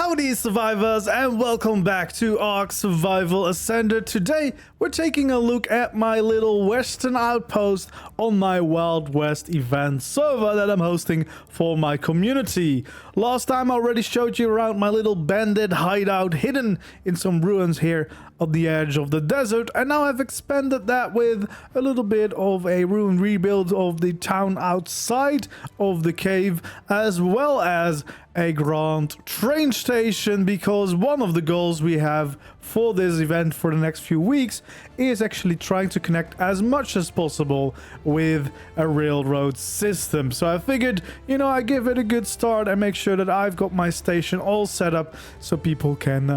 Howdy survivors, and welcome back to ARK Survival Ascended. Today we're taking a look at my little western outpost on my Wild West event server that I'm hosting for my community. Last time I already showed you around my little bandit hideout hidden in some ruins here on the edge of the desert, and now I've expanded that with a little bit of a ruin rebuild of the town outside of the cave, as well as a grand train station, because one of the goals we have for this event for the next few weeks is actually trying to connect as much as possible with a railroad system. So I figured, I give it a good start and make sure that I've got my station all set up so people can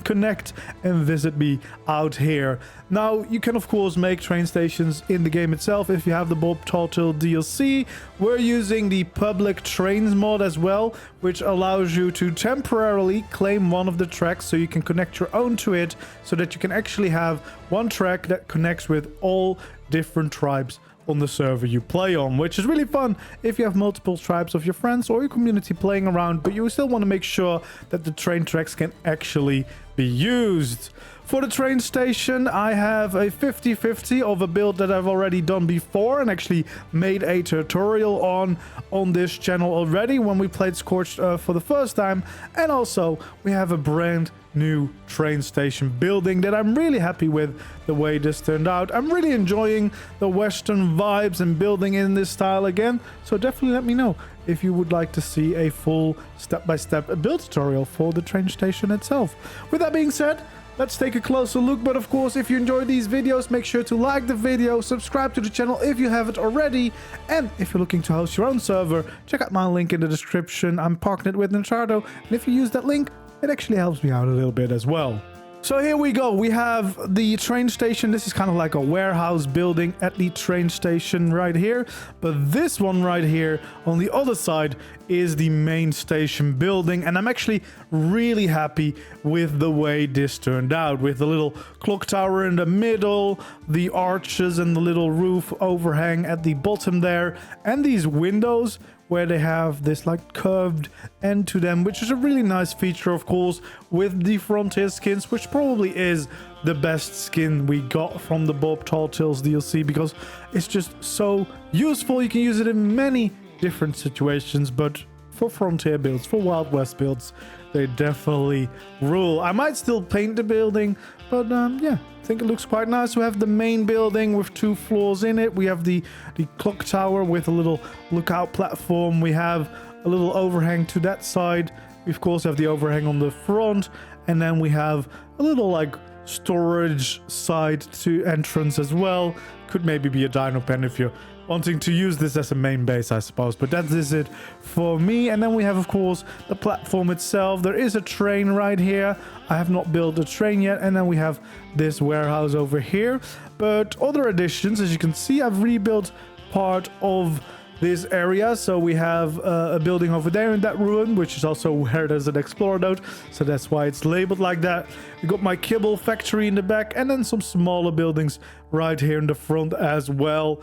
connect and visit me out here. Now, you can of course make train stations in the game itself if you have the Bob Tortle DLC. We're using the public trains mod as well, which allows you to temporarily claim one of the tracks so you can connect your own to it, so that you can actually have one track that connects with all different tribes on the server you play on, which is really fun if you have multiple tribes of your friends or your community playing around, but you still want to make sure that the train tracks can actually be used. For the train station, I have a 50-50 of a build that I've already done before and actually made a tutorial on this channel already when we played Scorched Earth for the first time. And also, we have a brand new train station building that I'm really happy with the way this turned out. I'm really enjoying the Western vibes and building in this style again. So definitely let me know if you would like to see a full step-by-step build tutorial for the train station itself. With that being said, let's take a closer look. But of course, if you enjoy these videos, make sure to like the video, subscribe to the channel if you haven't already, and if you're looking to host your own server, check out my link in the description. I'm partnered with Ninjago, and if you use that link, it actually helps me out a little bit as well. So here we go. We have the train station. This is kind of like a warehouse building at the train station right here. But this one right here on the other side is the main station building. And I'm actually really happy with the way this turned out, with the little clock tower in the middle, the arches and the little roof overhang at the bottom there, and these windows where they have this like curved end to them, which is a really nice feature, of course, with the frontier skins, which probably is the best skin we got from the Bob Tortle's DLC, because it's just so useful. You can use it in many different situations, but for frontier builds, for Wild West builds, they definitely rule. I might still paint the building, but yeah, I think it looks quite nice. We have the main building with 2 floors in it. We have the clock tower with a little lookout platform. We have a little overhang to that side. We of course have the overhang on the front, and then we have a little like storage side to entrance as well. Could maybe be a dino pen if you're wanting to use this as a main base, I suppose, but that is it for me. And then we have, of course, the platform itself. There is a train right here. I have not built a train yet. And then we have this warehouse over here. But other additions, as you can see, I've rebuilt part of this area. So we have a building over there in that ruin, which is also where there's an explorer node, so that's why it's labeled like that. We got my kibble factory in the back, and then some smaller buildings right here in the front as well,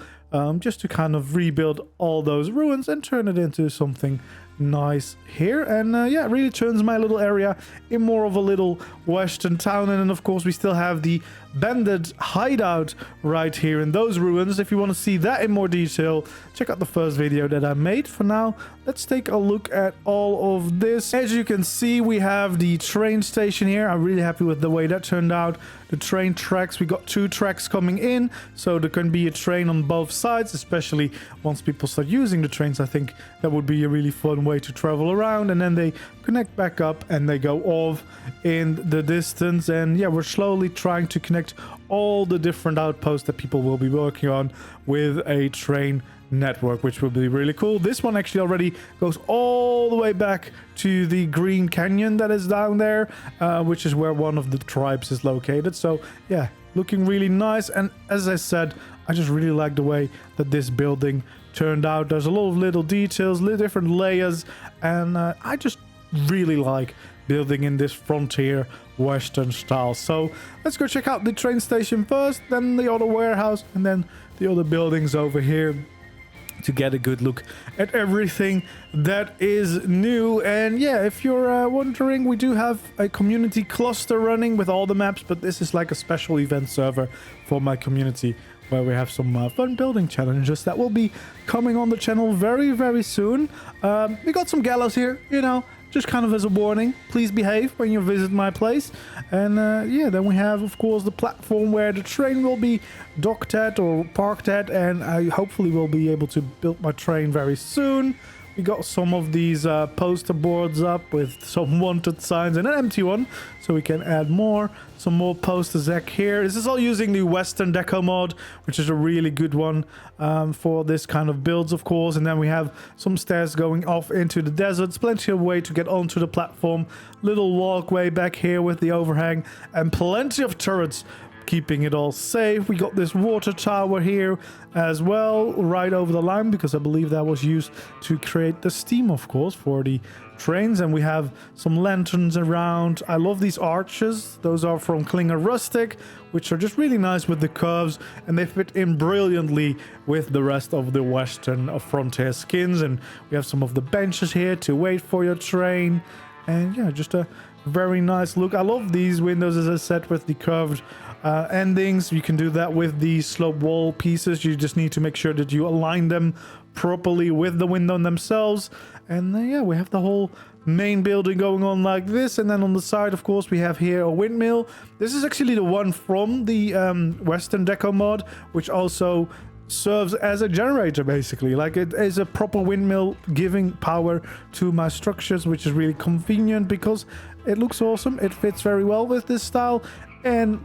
just to kind of rebuild all those ruins and turn it into something nice here. And yeah, it really turns my little area in more of a little western town. And then of course we still have the bandit hideout right here in those ruins. If you want to see that in more detail, check out the first video that I made. For now, let's take a look at all of this. As you can see, we have the train station here. I'm really happy with the way that turned out. The train tracks, we got 2 tracks coming in, so there can be a train on both sides, especially once people start using the trains. I think that would be a really fun way to travel around, and then they connect back up and they go off in the distance. And yeah, we're slowly trying to connect all the different outposts that people will be working on with a train network, which will be really cool. This one actually already goes all the way back to the green canyon that is down there, which is where one of the tribes is located. So yeah, looking really nice. And as I said, I just really like the way that this building turned out. There's a lot of little details, different layers, and I just really like building in this frontier western style. So let's go check out the train station first, then the other warehouse, and then the other buildings over here. to get a good look at everything that is new. And yeah, if you're wondering, we do have a community cluster running with all the maps, but this is like a special event server for my community where we have some fun building challenges that will be coming on the channel very, very soon. We got some gallows here, you know, just kind of as a warning. Please behave when you visit my place. And yeah, then we have, of course, the platform where the train will be docked at or parked at, and I hopefully will be able to build my train very soon. We got some of these poster boards up with some wanted signs and an empty one, so we can add more. Some more posters back here. This is all using the Western Deco mod, which is a really good one for this kind of builds, of course. And then we have some stairs going off into the deserts. Plenty of way to get onto the platform. Little walkway back here with the overhang, and plenty of turrets keeping it all safe. We got this water tower here as well, right over the line, because I believe that was used to create the steam, of course, for the trains. And we have some lanterns around. I love these arches. Those are from Klinger Rustic, which are just really nice with the curves, and they fit in brilliantly with the rest of the Western Frontier skins. And we have some of the benches here to wait for your train. And yeah, just a very nice look. I love these windows, as I said, with the curved endings. You can do that with the slope wall pieces. You just need to make sure that you align them properly with the window themselves. And yeah, we have the whole main building going on like this. And then on the side, of course, we have here a windmill. This is actually the one from the Western Deco mod, which also serves as a generator, basically. Like, it is a proper windmill giving power to my structures, which is really convenient because it looks awesome. It fits very well with this style. And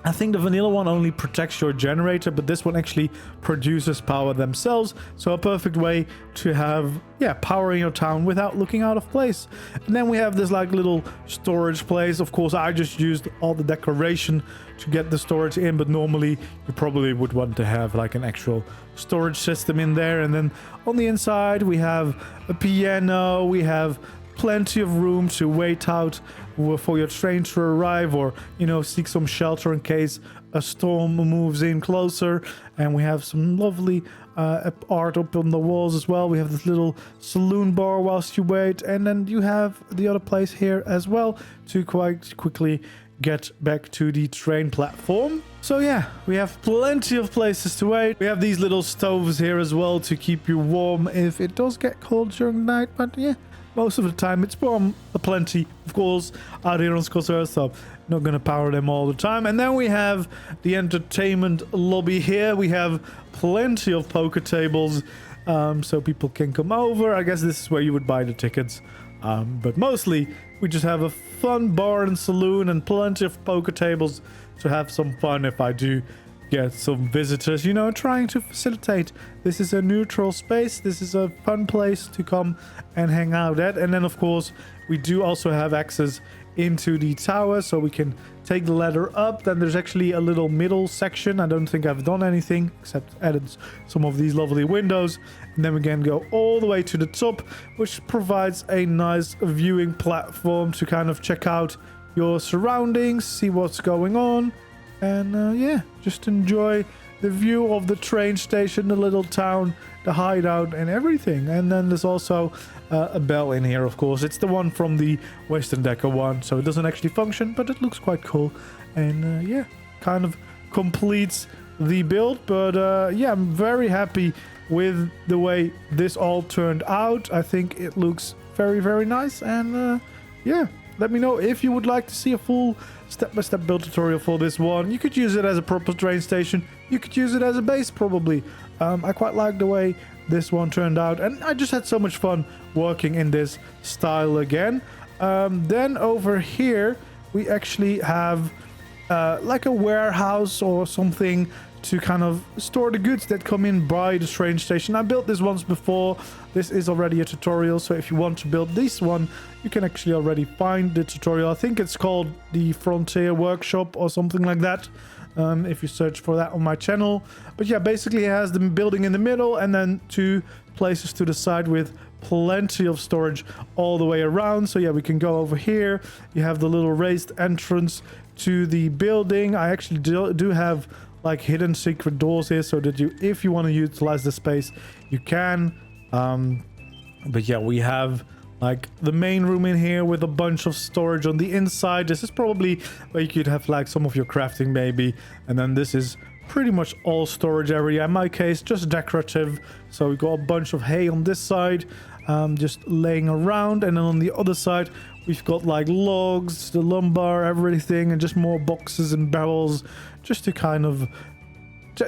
I think the vanilla one only protects your generator, but this one actually produces power themselves. So a perfect way to have, yeah, power in your town without looking out of place. And then we have this like little storage place. Of course, I just used all the decoration to get the storage in, but normally you probably would want to have like an actual storage system in there. And then on the inside, we have a piano. We have plenty of room to wait out for your train to arrive, or, you know, seek some shelter in case a storm moves in closer. And we have some lovely art up on the walls as well. We have this little saloon bar whilst you wait, and then you have the other place here as well to quite quickly get back to the train platform. So yeah, we have plenty of places to wait. We have these little stoves here as well to keep you warm if it does get cold during the night, but yeah, most of the time it's warm plenty, of course, out here on Scorched Earth, so not gonna power them all the time. And then we have the entertainment lobby here. We have plenty of poker tables, so people can come over. I guess this is where you would buy the tickets, but mostly we just have a fun bar and saloon and plenty of poker tables to have some fun if I do get some visitors, you know, trying to facilitate. This is a neutral space. This is a fun place to come and hang out at. And then, of course, we do also have access into the tower, so we can take the ladder up. Then there's actually a little middle section. I don't think I've done anything except added some of these lovely windows. And then we can go all the way to the top, which provides a nice viewing platform to kind of check out your surroundings, see what's going on. And yeah, just enjoy the view of the train station, the little town, the hideout, and everything. And then there's also a bell in here, of course. It's the one from the Western Deco one, so it doesn't actually function, but it looks quite cool. And yeah, kind of completes the build. But yeah, I'm very happy with the way this all turned out. I think it looks very, very nice. And yeah, let me know if you would like to see a full step-by-step build tutorial for this one. You could use it as a proper train station. You could use it as a base, probably. I quite like the way this one turned out, and I just had so much fun working in this style again. Then over here, we actually have like a warehouse or something to kind of store the goods that come in by the train station. I built this once before. This is already a tutorial, so if you want to build this one, you can actually already find the tutorial. I think it's called the Frontier Workshop or something like that, if you search for that on my channel. But yeah, basically it has the building in the middle and then two places to the side with plenty of storage all the way around. So yeah, we can go over here. You have the little raised entrance to the building. I actually do have like hidden secret doors here so that you, if you want to utilize the space, you can. But yeah, we have like the main room in here with a bunch of storage on the inside. This is probably where you could have like some of your crafting maybe. And then this is pretty much all storage area. In my case, just decorative. So we got a bunch of hay on this side, just laying around. And then on the other side, we've got like logs, the lumber, everything, and just more boxes and barrels just to kind of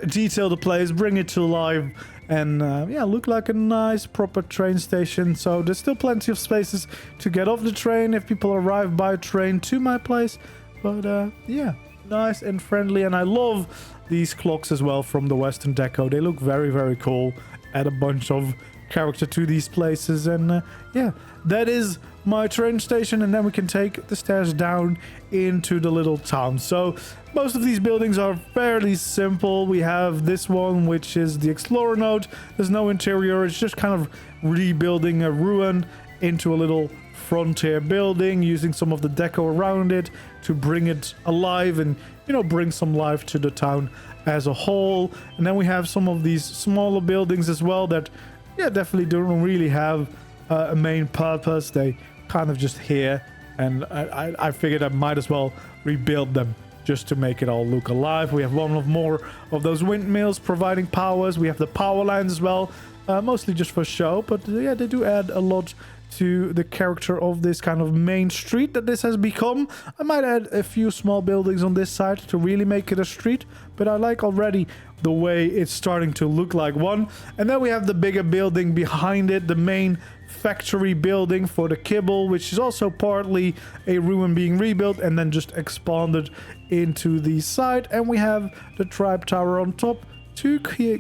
detail the place, bring it to life, and yeah, look like a nice proper train station. So there's still plenty of spaces to get off the train if people arrive by train to my place. But yeah, nice and friendly. And I love these clocks as well from the Western Deco. They look very, very cool. Add a bunch of character to these places. And yeah, that is my train station. And then we can take the stairs down into the little town. So most of these buildings are fairly simple. We have this one, which is the Explorer node. There's no interior. It's just kind of rebuilding a ruin into a little frontier building, using some of the deco around it to bring it alive and, you know, bring some life to the town as a whole. And then we have some of these smaller buildings as well that, yeah, definitely don't really have a main purpose. They kind of just here, and I figured I might as well rebuild them just to make it all look alive. We have one of more of those windmills providing powers. We have the power lines as well, mostly just for show, but yeah, they do add a lot to the character of this kind of main street that this has become. I might add a few small buildings on this side to really make it a street, but I like already the way it's starting to look like one. And then we have the bigger building behind it, the main factory building for the kibble, which is also partly a ruin being rebuilt and then just expanded into the side. And we have the tribe tower on top to,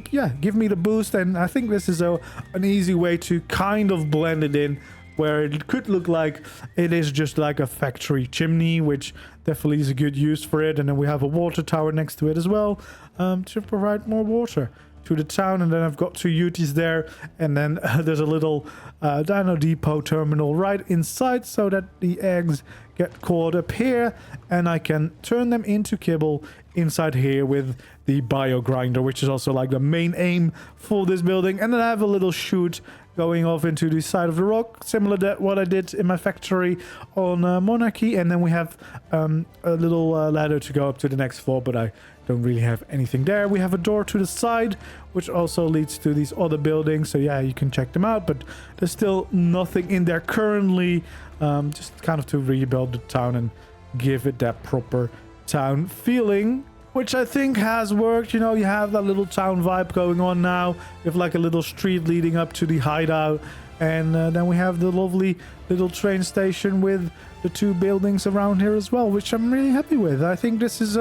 yeah, give me the boost. And I think this is an easy way to kind of blend it in, where it could look like it is just like a factory chimney, which definitely is a good use for it. And then we have a water tower next to it as well, to provide more water to the town. And then I've got two UTs there, and then there's a little Dino Depot terminal right inside, so that the eggs get caught up here and I can turn them into kibble inside here with the bio grinder, which is also like the main aim for this building. And then I have a little chute going off into the side of the rock, similar to what I did in my factory on Monarchy. And then we have a little ladder to go up to the next floor, but I don't really have anything there. We have a door to the side, which also leads to these other buildings. So yeah, you can check them out, but there's still nothing in there currently. Just kind of to rebuild the town and give it that proper town feeling, which I think has worked. You know, you have that little town vibe going on now. You have like a little street leading up to the hideout. And then we have the lovely little train station with the two buildings around here as well, which I'm really happy with. I think this is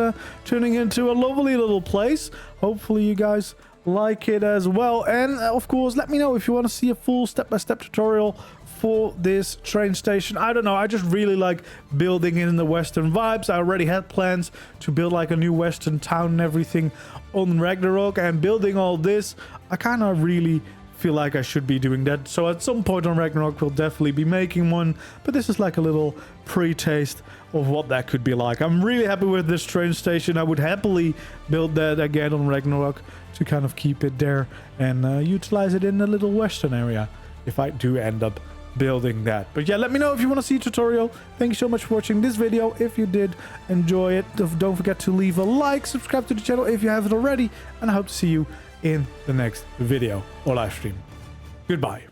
turning into a lovely little place. Hopefully you guys like it as well. And of course, let me know if you want to see a full step-by-step tutorial for this train station. I don't know, I just really like building in the Western vibes. I already had plans to build like a new Western town and everything on Ragnarok, and building all this, I kind of really feel like I should be doing that. So at some point on Ragnarok, we'll definitely be making one, but this is like a little pre-taste of what that could be like. I'm really happy with this train station. I would happily build that again on Ragnarok to kind of keep it there and utilize it in the little Western area if I do end up building that. But yeah, let me know if you want to see a tutorial. Thank you so much for watching this video. If you did enjoy it, don't forget to leave a like, subscribe to the channel if you haven't already, and I hope to see you in the next video or live stream. Goodbye.